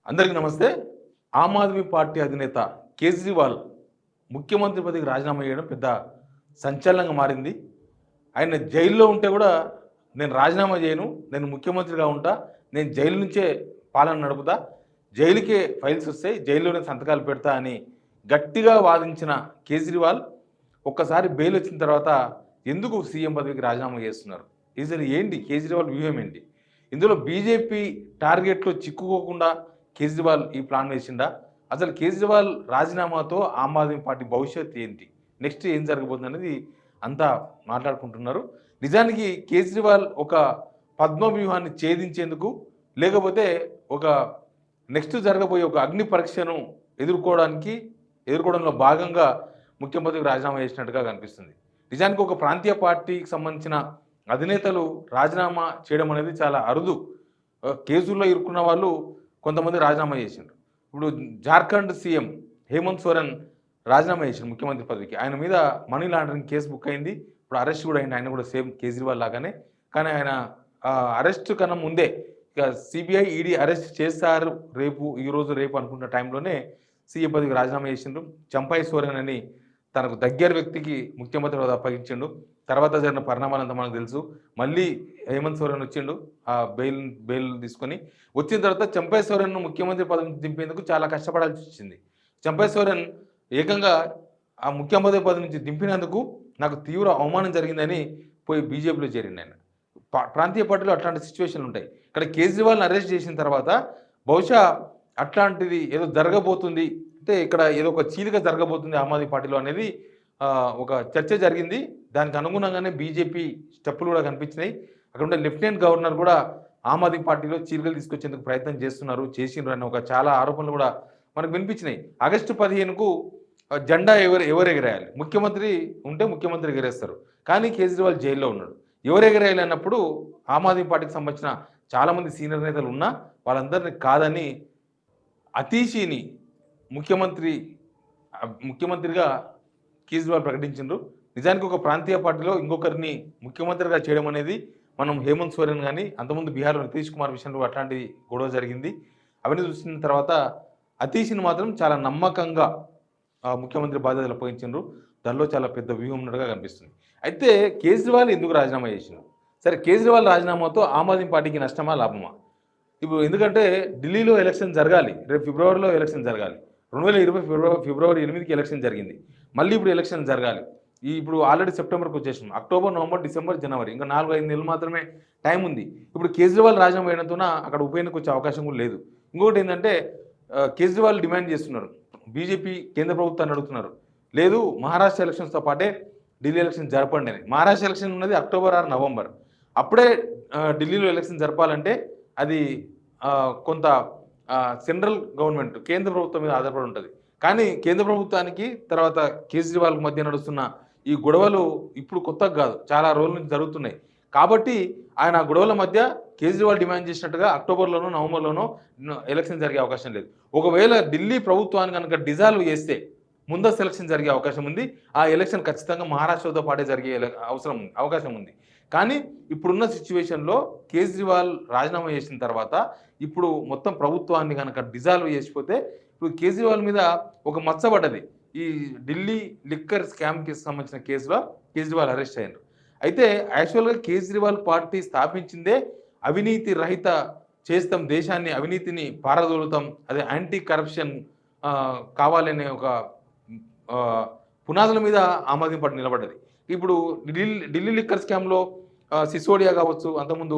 అందరికీ నమస్తే. ఆమ్ ఆద్మీ పార్టీ అధినేత కేజ్రీవాల్ ముఖ్యమంత్రి పదవికి రాజీనామా చేయడం పెద్ద సంచలనంగా మారింది. ఆయన జైల్లో ఉంటే కూడా నేను రాజీనామా చేయను, నేను ముఖ్యమంత్రిగా ఉంటా, నేను జైలు నుంచే పాలన నడుపుతా, జైలుకే ఫైల్స్ వస్తాయి, జైల్లోనే సంతకాలు పెడతా అని గట్టిగా వాదించిన కేజ్రీవాల్ ఒక్కసారి బెయిల్ వచ్చిన తర్వాత ఎందుకు సీఎం పదవికి రాజీనామా చేస్తున్నారు? అసలు ఏంటి కేజ్రీవాల్ వ్యూహం ఏంటి? ఇందులో బీజేపీ టార్గెట్లో చిక్కుకోకుండా కేజ్రీవాల్ ఈ ప్లాన్ వేసిండా? అసలు కేజ్రీవాల్ రాజీనామాతో ఆమ్ ఆద్మీ పార్టీ భవిష్యత్తు ఏంటి? నెక్స్ట్ ఏం జరగబోతుంది అనేది అంతా మాట్లాడుకుంటున్నారు. నిజానికి కేజ్రీవాల్ ఒక పద్మ వ్యూహాన్ని ఛేదించేందుకు, లేకపోతే ఒక నెక్స్ట్ జరగబోయే ఒక అగ్ని పరీక్షను ఎదుర్కోవడంలో భాగంగా ముఖ్యమంత్రికి రాజీనామా చేసినట్టుగా కనిపిస్తుంది. నిజానికి ఒక ప్రాంతీయ పార్టీకి సంబంధించిన అధినేతలు రాజీనామా చేయడం అనేది చాలా అరుదు. కేసుల్లో ఇరుక్కున్న వాళ్ళు కొంతమంది రాజీనామా చేసిండ్రు. ఇప్పుడు జార్ఖండ్ సీఎం హేమంత్ సోరెన్ రాజీనామా చేసిండు ముఖ్యమంత్రి పదవికి. ఆయన మీద మనీ లాండరింగ్ కేసు బుక్ అయింది. ఇప్పుడు అరెస్ట్ కూడా అయింది. ఆయన కూడా సేమ్ కేజ్రీవాల్ లాగానే. కానీ ఆయన అరెస్ట్ కన్నా ముందే ఇక సిబిఐ ఈడీ అరెస్ట్ చేస్తారు ఈరోజు రేపు అనుకున్న టైంలోనే సీఎం పదవికి రాజీనామా చేసిండు. చంపై సోరెన్ అని తనకు దగ్గర వ్యక్తికి ముఖ్యమంత్రి హోదా అప్పగించిండు. తర్వాత జరిగిన పరిణామాలంతా మనకు తెలుసు. మళ్ళీ హేమంత్ సోరెన్ వచ్చిండు ఆ బెయిల్ తీసుకొని. వచ్చిన తర్వాత చంపై సోరెన్ను ముఖ్యమంత్రి పదవి దింపేందుకు చాలా కష్టపడాల్సి వచ్చింది. చంపై సోరెన్ ఏకంగా ఆ ముఖ్యమంత్రి పదవి నుంచి దింపినందుకు నాకు తీవ్ర అవమానం జరిగిందని పోయి బీజేపీలో చేరిండు ఆయన. ప్రాంతీయ పార్టీలో అట్లాంటి సిచ్యువేషన్లు ఉంటాయి. ఇక్కడ కేజ్రీవాల్ని అరెస్ట్ చేసిన తర్వాత బహుశా అట్లాంటిది ఏదో జరగబోతుంది, అంటే ఇక్కడ ఏదో ఒక చీలిక జరగబోతుంది ఆమ్ ఆద్మీ పార్టీలో అనేది ఒక చర్చ జరిగింది. దానికి అనుగుణంగానే బీజేపీ స్టెప్పులు కూడా కనిపించినాయి. అక్కడ ఉండే లెఫ్టినెంట్ గవర్నర్ కూడా ఆమ్ ఆద్మీ పార్టీలో చీలికలు తీసుకొచ్చేందుకు ప్రయత్నం చేసిండ్రు అనే ఒక చాలా ఆరోపణలు కూడా మనకు వినిపించినాయి. ఆగస్టు 15కు జెండా ఎవరు ఎగరేయాలి? ముఖ్యమంత్రి ఉంటే ముఖ్యమంత్రి ఎగరేస్తారు. కానీ కేజ్రీవాల్ జైల్లో ఉన్నాడు. ఎవరు ఎగరేయాలి అన్నప్పుడు ఆమ్ ఆద్మీ పార్టీకి సంబంధించిన చాలామంది సీనియర్ నేతలు ఉన్నా వాళ్ళందరినీ కాదని అతీషిని ముఖ్యమంత్రిగా కేజ్రీవాల్ ప్రకటించిండ్రు. నిజానికి ఒక ప్రాంతీయ పార్టీలో ఇంకొకరిని ముఖ్యమంత్రిగా చేయడం అనేది, మనం హేమంత్ సోరెన్ కానీ అంతకుముందు బీహార్లో నితీష్ కుమార్ విషయంలో అట్లాంటి గొడవ జరిగింది. అవన్నీ చూసిన తర్వాత అతీష్ని మాత్రం చాలా నమ్మకంగా ముఖ్యమంత్రి బాధ్యతలు అప్పగించిండ్రు. దానిలో చాలా పెద్ద వ్యూహం ఉన్నట్టుగా కనిపిస్తుంది. అయితే కేజ్రీవాల్ ఎందుకు రాజీనామా చేసిండ్రు? సరే, కేజ్రీవాల్ రాజీనామాతో ఆమ్ ఆద్మీ పార్టీకి నష్టమా లాభమా? ఇప్పుడు ఎందుకంటే ఢిల్లీలో ఎలక్షన్ జరగాలి, రేపు ఫిబ్రవరిలో ఎలక్షన్ జరగాలి. 2020 ఫిబ్రవరి 8కి ఎలక్షన్ జరిగింది. మళ్ళీ ఇప్పుడు ఎలక్షన్ జరగాలి. ఇప్పుడు ఆల్రెడీ సెప్టెంబర్కి వచ్చేసాం. అక్టోబర్, నవంబర్, డిసెంబర్, జనవరి, ఇంకా 4-5 నెలలు మాత్రమే టైం ఉంది. ఇప్పుడు కేజ్రీవాల్ రాజీనామా వేయడంతో అక్కడ ఉప ఎన్నిక వచ్చే అవకాశం కూడా లేదు. ఇంకొకటి ఏంటంటే కేజ్రీవాల్ డిమాండ్ చేస్తున్నారు, బీజేపీ కేంద్ర ప్రభుత్వాన్ని అడుగుతున్నారు, లేదు మహారాష్ట్ర ఎలక్షన్స్తో పాటే ఢిల్లీ ఎలక్షన్ జరపండి అని. మహారాష్ట్ర ఎలక్షన్ ఉన్నది అక్టోబర్ ఆర్ నవంబర్. అప్పుడే ఢిల్లీలో ఎలక్షన్ జరపాలంటే అది కొంత సెంట్రల్ గవర్నమెంట్ కేంద్ర ప్రభుత్వం మీద ఆధారపడి ఉంటుంది. కానీ కేంద్ర ప్రభుత్వానికి తర్వాత కేజ్రీవాల్కి మధ్య నడుస్తున్న ఈ గొడవలు ఇప్పుడు కొత్తగా కాదు, చాలా రోజుల నుంచి జరుగుతున్నాయి. కాబట్టి ఆయన గొడవల మధ్య కేజ్రీవాల్ డిమాండ్ చేసినట్టుగా అక్టోబర్లోనో నవంబర్లోనో ఎలక్షన్ జరిగే అవకాశం లేదు. ఒకవేళ ఢిల్లీ ప్రభుత్వాన్ని కనుక డిజాల్వ్ చేస్తే ముందస్తు ఎలక్షన్ జరిగే అవకాశం ఉంది. ఆ ఎలక్షన్ ఖచ్చితంగా మహారాష్ట్రతో పాటే జరిగే అవకాశం ఉంది. కానీ ఇప్పుడున్న సిచ్యువేషన్లో కేజ్రీవాల్ రాజీనామా చేసిన తర్వాత ఇప్పుడు మొత్తం ప్రభుత్వాన్ని కనుక డిజాల్వ్ చేసిపోతే ఇప్పుడు కేజ్రీవాల్ మీద ఒక మచ్చబడ్డది. ఈ ఢిల్లీ లిక్కర్ స్కామ్కి సంబంధించిన కేసులో కేజ్రీవాల్ అరెస్ట్ అయ్యారు. అయితే యాక్చువల్గా కేజ్రీవాల్ పార్టీ స్థాపించిందే అవినీతి రహిత చేస్తాం, దేశాన్ని అవినీతిని పారదోలుతాం, అదే యాంటీ కరప్షన్ కావాలనే ఒక పునాదుల మీద ఆమ్ ఆద్మీ పార్టీ నిలబడ్డది. ఇప్పుడు ఢిల్లీ లిక్కర్ స్కామ్లో సిసోడియా కావచ్చు, అంతకుముందు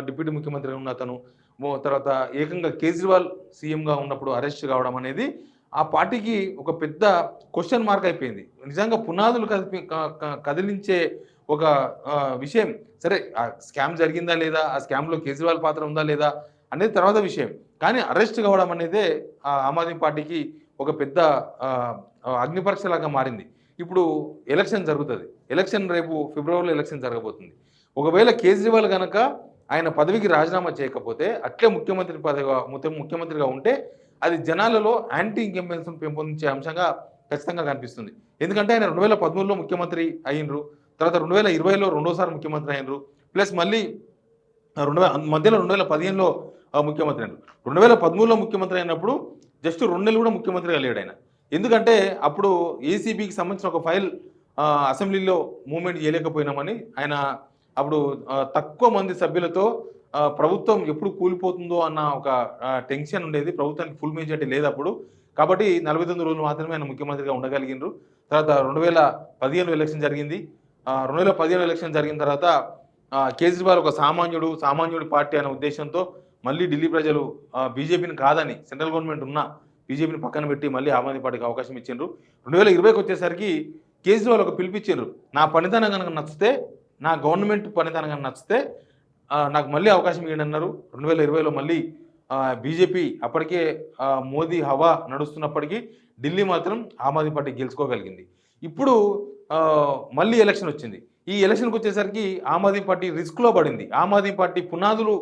డిప్యూటీ ముఖ్యమంత్రి ఉన్న అతను, తర్వాత ఏకంగా కేజ్రీవాల్ సీఎంగా ఉన్నప్పుడు అరెస్ట్ కావడం అనేది ఆ పార్టీకి ఒక పెద్ద క్వశ్చన్ మార్క్ అయిపోయింది. నిజంగా పునాదులు కదిలించే ఒక విషయం. సరే, ఆ స్కామ్ జరిగిందా లేదా, ఆ స్కామ్లో కేజ్రీవాల్ పాత్ర ఉందా లేదా అనేది తర్వాత విషయం. కానీ అరెస్ట్ కావడం అనేదే ఆమ్ ఆద్మీ పార్టీకి ఒక పెద్ద అగ్నిపరీక్షలాగా మారింది. ఇప్పుడు ఎలక్షన్ జరుగుతుంది. ఎలక్షన్ రేపు ఫిబ్రవరిలో ఎలక్షన్ జరగబోతుంది. ఒకవేళ కేజ్రీవాల్ కనుక ఆయన పదవికి రాజీనామా చేయకపోతే అట్లే ముఖ్యమంత్రిగా ఉంటే అది జనాలలో యాంటీ ఇంకంబెన్సీని పెంపొందించే అంశంగా ఖచ్చితంగా కనిపిస్తుంది. ఎందుకంటే ఆయన 2013లో ముఖ్యమంత్రి అయినరు, తర్వాత 2020లో రెండోసారి ముఖ్యమంత్రి అయినరు, ప్లస్ మళ్ళీ మధ్యలో 2015లో ముఖ్యమంత్రి అయినారు. 2013లో ముఖ్యమంత్రి అయినప్పుడు జస్ట్ 2 నెలలు కూడా ముఖ్యమంత్రిగా లేడు ఆయన. ఎందుకంటే అప్పుడు ఏసీబీకి సంబంధించిన ఒక ఫైల్ అసెంబ్లీలో మూవ్మెంట్ చేయలేకపోయినామని ఆయన అప్పుడు తక్కువ మంది సభ్యులతో ప్రభుత్వం ఎప్పుడు కూలిపోతుందో అన్న ఒక టెన్షన్ ఉండేది. ప్రభుత్వానికి ఫుల్ మెజారిటీ లేదు అప్పుడు. కాబట్టి 49 రోజులు మాత్రమే ఆయన ముఖ్యమంత్రిగా ఉండగలిగినారు. తర్వాత 2015 ఎలక్షన్ జరిగింది. 2015 ఎలక్షన్ జరిగిన తర్వాత కేజ్రీవాల్ ఒక సామాన్యుడి పార్టీ అనే ఉద్దేశంతో మళ్ళీ ఢిల్లీ ప్రజలు బీజేపీని కాదని, సెంట్రల్ గవర్నమెంట్ ఉన్న బీజేపీని పక్కన పెట్టి మళ్ళీ ఆమ్ ఆద్మీ పార్టీకి అవకాశం ఇచ్చిండ్రు. 2020కి వచ్చేసరికి కేజ్రీవాల్ ఒక పిలిపించారు. నా పనితనం కనుక నచ్చితే, నా గవర్నమెంట్ పనితనం కనుక నచ్చితే నాకు మళ్ళీ అవకాశం ఇవ్వండి అన్నారు. 2020లో మళ్ళీ బీజేపీ అప్పటికే మోదీ హవా నడుస్తున్నప్పటికీ ఢిల్లీ మాత్రం ఆమ్ ఆద్మీ పార్టీ గెలుచుకోగలిగింది. ఇప్పుడు మళ్ళీ ఎలక్షన్ వచ్చింది. ఈ ఎలక్షన్కి వచ్చేసరికి ఆమ్ ఆద్మీ పార్టీ రిస్క్లో పడింది. ఆమ్ ఆద్మీ పార్టీ పునాదులు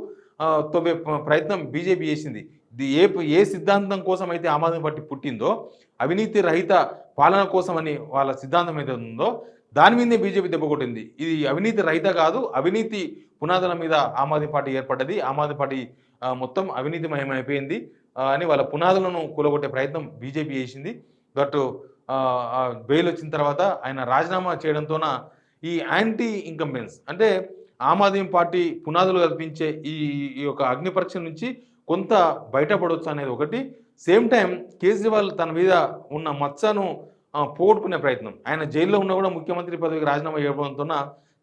తవ్వే ప్రయత్నం బీజేపీ చేసింది. ఏ సిద్ధాంతం కోసం అయితే ఆమ్ ఆద్మీ పార్టీ పుట్టిందో, అవినీతి రహిత పాలన కోసం అని వాళ్ళ సిద్ధాంతం ఏదైతే ఉందో దాని మీదే బీజేపీ దెబ్బ కొట్టింది. ఇది అవినీతి రహిత కాదు, అవినీతి పునాదుల మీద ఆమ్ ఆద్మీ పార్టీ ఏర్పడ్డది, ఆమ్ ఆద్మీ పార్టీ మొత్తం అవినీతిమయమైపోయింది అని వాళ్ళ పునాదులను కూలగొట్టే ప్రయత్నం బీజేపీ చేసింది. బట్ బెయిల్ వచ్చిన తర్వాత ఆయన రాజీనామా చేయడంతోన ఈ యాంటీ ఇన్కంబెన్స్ అంటే ఆమ్ ఆద్మీ పార్టీ పునాదులు కల్పించే ఈ యొక్క అగ్ని పరీక్ష నుంచి కొంత బయటపడవచ్చు అనేది ఒకటి. సేమ్ టైం కేజ్రీవాల్ తన మీద ఉన్న మచ్చను పోగొట్టుకునే ప్రయత్నం. ఆయన జైల్లో ఉన్నా కూడా ముఖ్యమంత్రి పదవికి రాజీనామా చేయడంతో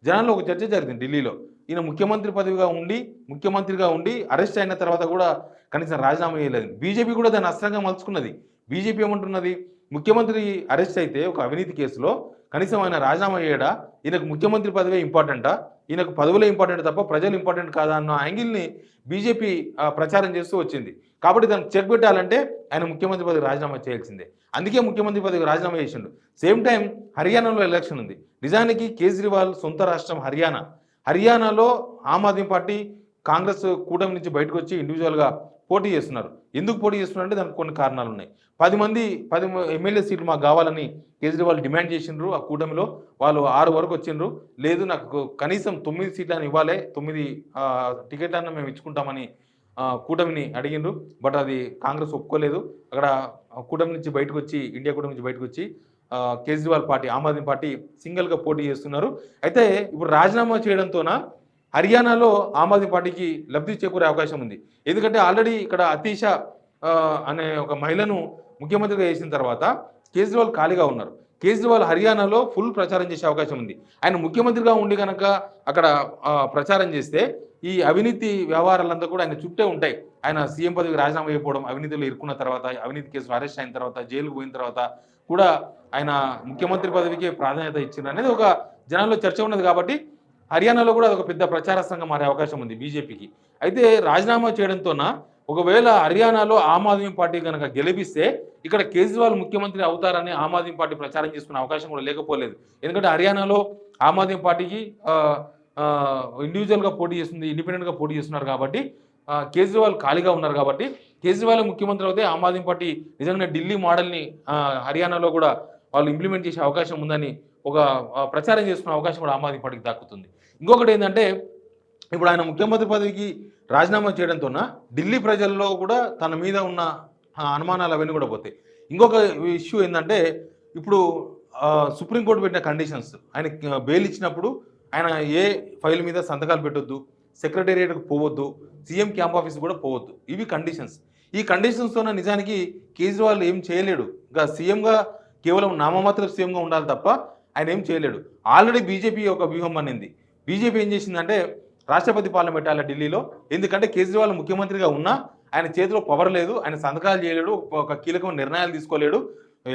జనాల్లో ఒక చర్చ జరిగింది ఢిల్లీలో. ఈయన ముఖ్యమంత్రిగా ఉండి అరెస్ట్ అయిన తర్వాత కూడా కనీసం రాజీనామా చేయలేదు. బీజేపీ కూడా దాన్ని అస్త్రంగా మలుచుకున్నది. బీజేపీ ఏమంటున్నది, ముఖ్యమంత్రి అరెస్ట్ అయితే ఒక అవినీతి కేసులో కనీసం ఆయన రాజీనామా చేయడా, ఈయనకు ముఖ్యమంత్రి పదవే ఇంపార్టెంటా, ఈయనకు పదవులే ఇంపార్టెంట్ తప్ప ప్రజలు ఇంపార్టెంట్ కాదా అన్న యాంగిల్ని బీజేపీ ప్రచారం చేస్తూ వచ్చింది. కాబట్టి దాన్ని చెక్ పెట్టాలంటే ఆయన ముఖ్యమంత్రి పదవి రాజీనామా చేయాల్సిందే. అందుకే ముఖ్యమంత్రి పదవి రాజీనామా చేసిండు. సేమ్ టైం హర్యానాలో ఎలక్షన్ ఉంది. నిజానికి కేజ్రీవాల్ సొంత రాష్ట్రం హర్యానాలో ఆమ్ ఆద్మీ పార్టీ కాంగ్రెస్ కూటమి నుంచి బయటకు వచ్చి ఇండివిజువల్గా పోటీ చేస్తున్నారు. ఎందుకు పోటీ చేస్తున్నారంటే దానికి కొన్ని కారణాలు ఉన్నాయి. 10 ఎమ్మెల్యే సీట్లు మాకు కావాలని కేజ్రీవాల్ డిమాండ్ చేసిండ్రు. ఆ కూటమిలో వాళ్ళు 6 వరకు వచ్చిండ్రు. లేదు, నాకు కనీసం 9 సీట్లను ఇవ్వాలి, 9 టికెట్లను మేము ఇచ్చుకుంటామని కూటమిని అడిగిండ్రు. బట్ అది కాంగ్రెస్ ఒప్పుకోలేదు. అక్కడ కూటమి నుంచి బయటకు వచ్చి, ఇండియా కూటమి నుంచి బయటకు వచ్చి కేజ్రీవాల్ పార్టీ, ఆమ్ ఆద్మీ పార్టీ సింగిల్గా పోటీ చేస్తున్నారు. అయితే ఇప్పుడు రాజీనామా చేయడంతోన హర్యానాలో ఆమ్ ఆద్మీ పార్టీకి లబ్ధి చేకూరే అవకాశం ఉంది. ఎందుకంటే ఆల్రెడీ ఇక్కడ అతీష అనే ఒక మహిళను ముఖ్యమంత్రిగా చేసిన తర్వాత కేజ్రీవాల్ ఖాళీగా ఉన్నారు. కేజ్రీవాల్ హర్యానాలో ఫుల్ ప్రచారం చేసే అవకాశం ఉంది. ఆయన ముఖ్యమంత్రిగా ఉండి కనుక అక్కడ ప్రచారం చేస్తే ఈ అవినీతి వ్యవహారాలంతా కూడా ఆయన చుట్టే ఉంటాయి. ఆయన సీఎం పదవికి రాజీనామా అయిపోవడం, అవినీతిలో ఇరుక్కున్న తర్వాత, అవినీతి కేసులో అరెస్ట్ అయిన తర్వాత, జైలుకు పోయిన తర్వాత కూడా ఆయన ముఖ్యమంత్రి పదవికి ప్రాధాన్యత ఇచ్చింది అనేది ఒక జనాల్లో చర్చ ఉన్నది. కాబట్టి హర్యానాలో కూడా అదొక పెద్ద ప్రచారస్తంగా మారే అవకాశం ఉంది బీజేపీకి. అయితే రాజీనామా చేయడంతోన ఒకవేళ హర్యానాలో ఆమ్ ఆద్మీ పార్టీ కనుక గెలిపిస్తే ఇక్కడ కేజ్రీవాల్ ముఖ్యమంత్రి అవుతారని ఆమ్ ఆద్మీ పార్టీ ప్రచారం చేసుకునే అవకాశం కూడా లేకపోలేదు. ఎందుకంటే హర్యానాలో ఆమ్ ఆద్మీ పార్టీకి ఇండివిజువల్గా పోటీ చేస్తుంది, ఇండిపెండెంట్గా పోటీ చేస్తున్నారు. కాబట్టి కేజ్రీవాల్ ఖాళీగా ఉన్నారు. కాబట్టి కేజ్రీవాల్ ముఖ్యమంత్రి అయితే ఆమ్ ఆద్మీ పార్టీ నిజంగా ఢిల్లీ మోడల్ని హర్యానాలో కూడా వాళ్ళు ఇంప్లిమెంట్ చేసే అవకాశం ఉందని ఒక ప్రచారం చేసుకునే అవకాశం కూడా ఆమ్ ఆద్మీ పార్టీకి దక్కుతుంది. ఇంకొకటి ఏంటంటే, ఇప్పుడు ఆయన ముఖ్యమంత్రి పదవికి రాజీనామా చేయడంతో ఢిల్లీ ప్రజల్లో కూడా తన మీద ఉన్న అనుమానాలు అవన్నీ కూడా పోతాయి. ఇంకొక ఇష్యూ ఏంటంటే, ఇప్పుడు సుప్రీంకోర్టు పెట్టిన కండిషన్స్, ఆయన బెయిల్ ఇచ్చినప్పుడు ఆయన ఏ ఫైల్ మీద సంతకాలు పెట్టొద్దు, సెక్రటేరియట్కి పోవద్దు, సీఎం క్యాంప్ ఆఫీస్ కూడా పోవద్దు. ఇవి కండిషన్స్. ఈ కండిషన్స్తోనే నిజానికి కేజ్రీవాల్ ఏం చేయలేడు. ఇంకా సీఎంగా కేవలం నామమాత్ర సీఎంగా ఉండాలి తప్ప ఆయన ఏం చేయలేడు. ఆల్రెడీ బీజేపీ ఒక వ్యూహం అనింది. బీజేపీ ఏం చేసిందంటే రాష్ట్రపతి పాలన పెట్టాలి ఢిల్లీలో. ఎందుకంటే కేజ్రీవాల్ ముఖ్యమంత్రిగా ఉన్నా ఆయన చేతిలో పవర్ లేదు, ఆయన సంతకాలు చేయలేడు, ఒక కీలకమైన నిర్ణయాలు తీసుకోలేడు.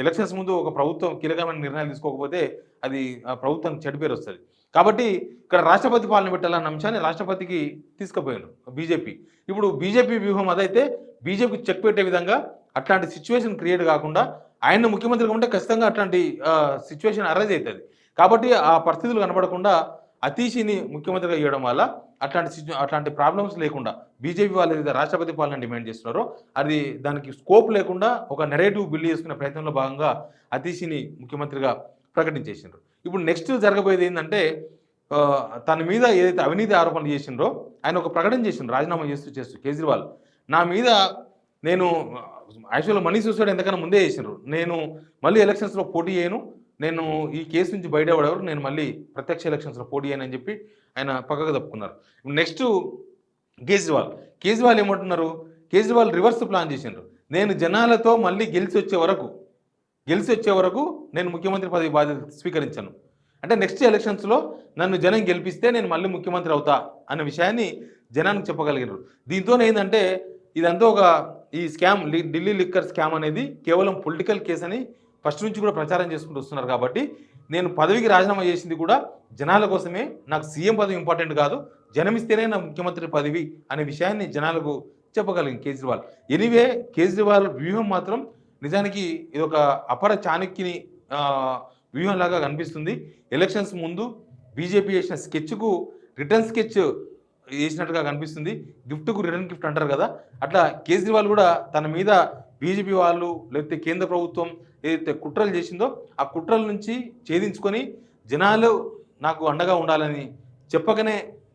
ఎలక్షన్స్ ముందు ఒక ప్రభుత్వం కీలకమైన నిర్ణయాలు తీసుకోకపోతే అది ప్రభుత్వానికి చెడు పేరు వస్తుంది. కాబట్టి ఇక్కడ రాష్ట్రపతి పాలన పెట్టాలన్న అంశాన్ని రాష్ట్రపతికి తీసుకుపోయారు బీజేపీ. ఇప్పుడు బీజేపీ వ్యూహం అదైతే బీజేపీకి చెక్ పెట్టే విధంగా అట్లాంటి సిచ్యువేషన్ క్రియేట్ కాకుండా ఆయన ముఖ్యమంత్రిగా ఉంటే ఖచ్చితంగా అట్లాంటి సిచ్యువేషన్ అరైజ్ అవుతుంది. కాబట్టి ఆ పరిస్థితులు కనబడకుండా అతీషిని ముఖ్యమంత్రిగా చేయడం వల్ల అట్లాంటి ప్రాబ్లమ్స్ లేకుండా బీజేపీ వాళ్ళు ఏదైతే రాష్ట్రపతి పాలన డిమాండ్ చేస్తున్నారో అది దానికి స్కోప్ లేకుండా ఒక నెరేటివ్ బిల్డ్ చేసుకునే ప్రయత్నంలో భాగంగా అతీషిని ముఖ్యమంత్రిగా ప్రకటించేసిండ్రు. ఇప్పుడు నెక్స్ట్ జరగబోయేది ఏంటంటే, తన మీద ఏదైతే అవినీతి ఆరోపణలు చేసిండ్రో ఆయన ఒక ప్రకటన చేసిండ్రు రాజీనామా చేస్తూ కేజ్రీవాల్. నా మీద నేను యాక్చువల్గా మనీ సూసైడ్ ఎంతకన్నా ముందే చేసినారు. నేను మళ్ళీ ఎలక్షన్స్లో పోటీ చేయను, నేను ఈ కేసు నుంచి బయటపడేవారు, నేను మళ్ళీ ప్రత్యక్ష ఎలక్షన్స్లో పోటీ చేయను అని చెప్పి ఆయన పక్కకు తప్పుకున్నారు. నెక్స్ట్ కేజ్రీవాల్ ఏమంటున్నారు? కేజ్రీవాల్ రివర్స్ ప్లాన్ చేసిండ్రు. నేను జనాలతో మళ్ళీ గెలిచి వచ్చే వరకు నేను ముఖ్యమంత్రి పదవి బాధ్యత స్వీకరించాను. అంటే నెక్స్ట్ ఎలక్షన్స్లో నన్ను జనం గెలిపిస్తే నేను మళ్ళీ ముఖ్యమంత్రి అవుతా అన్న విషయాన్ని జనానికి చెప్పగలిగినారు. దీంతో ఏంటంటే ఇదంతా ఒక ఈ స్కామ్, ఢిల్లీ లిక్కర్ స్కామ్ అనేది కేవలం పొలిటికల్ కేసు అని ఫస్ట్ నుంచి కూడా ప్రచారం చేసుకుంటూ వస్తున్నారు. కాబట్టి నేను పదవికి రాజీనామా చేసింది కూడా జనాల కోసమే, నాకు సీఎం పదవి ఇంపార్టెంట్ కాదు, జనమిస్తేనే నా ముఖ్యమంత్రి పదవి అనే విషయాన్ని జనాలకు చెప్పగలిగింది కేజ్రీవాల్. ఎనీవే కేజ్రీవాల్ వ్యూహం మాత్రం నిజానికి ఇది ఒక అపర చాణక్యుని వ్యూహంలాగా కనిపిస్తుంది. ఎలక్షన్స్ ముందు బీజేపీ చేసిన స్కెచ్కు రిటర్న్ స్కెచ్ వేసినట్టుగా కనిపిస్తుంది. గిఫ్ట్కు రిటర్న్ గిఫ్ట్ అంటారు కదా, అట్లా కేజ్రీవాల్ కూడా తన మీద బీజేపీ వాళ్ళు లేకపోతే కేంద్ర ప్రభుత్వం ఏదైతే కుట్రలు చేసిందో ఆ కుట్రల నుంచి ఛేదించుకొని జనాలు నాకు అండగా ఉండాలని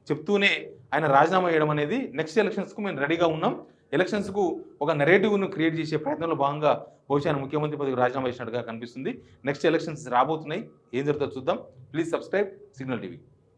చెప్తూనే ఆయన రాజీనామా చేయడం అనేది నెక్స్ట్ ఎలక్షన్స్కు మేము రెడీగా ఉన్నాం, ఎలక్షన్స్కు ఒక నెరేటివ్ను క్రియేట్ చేసే ప్రయత్నంలో భాగంగా బహుశా ముఖ్యమంత్రి పదవికి రాజీనామా చేసినట్టుగా కనిపిస్తుంది. నెక్స్ట్ ఎలక్షన్స్ రాబోతున్నాయి, ఏం జరుగుతుందో చూద్దాం. Please subscribe signal TV.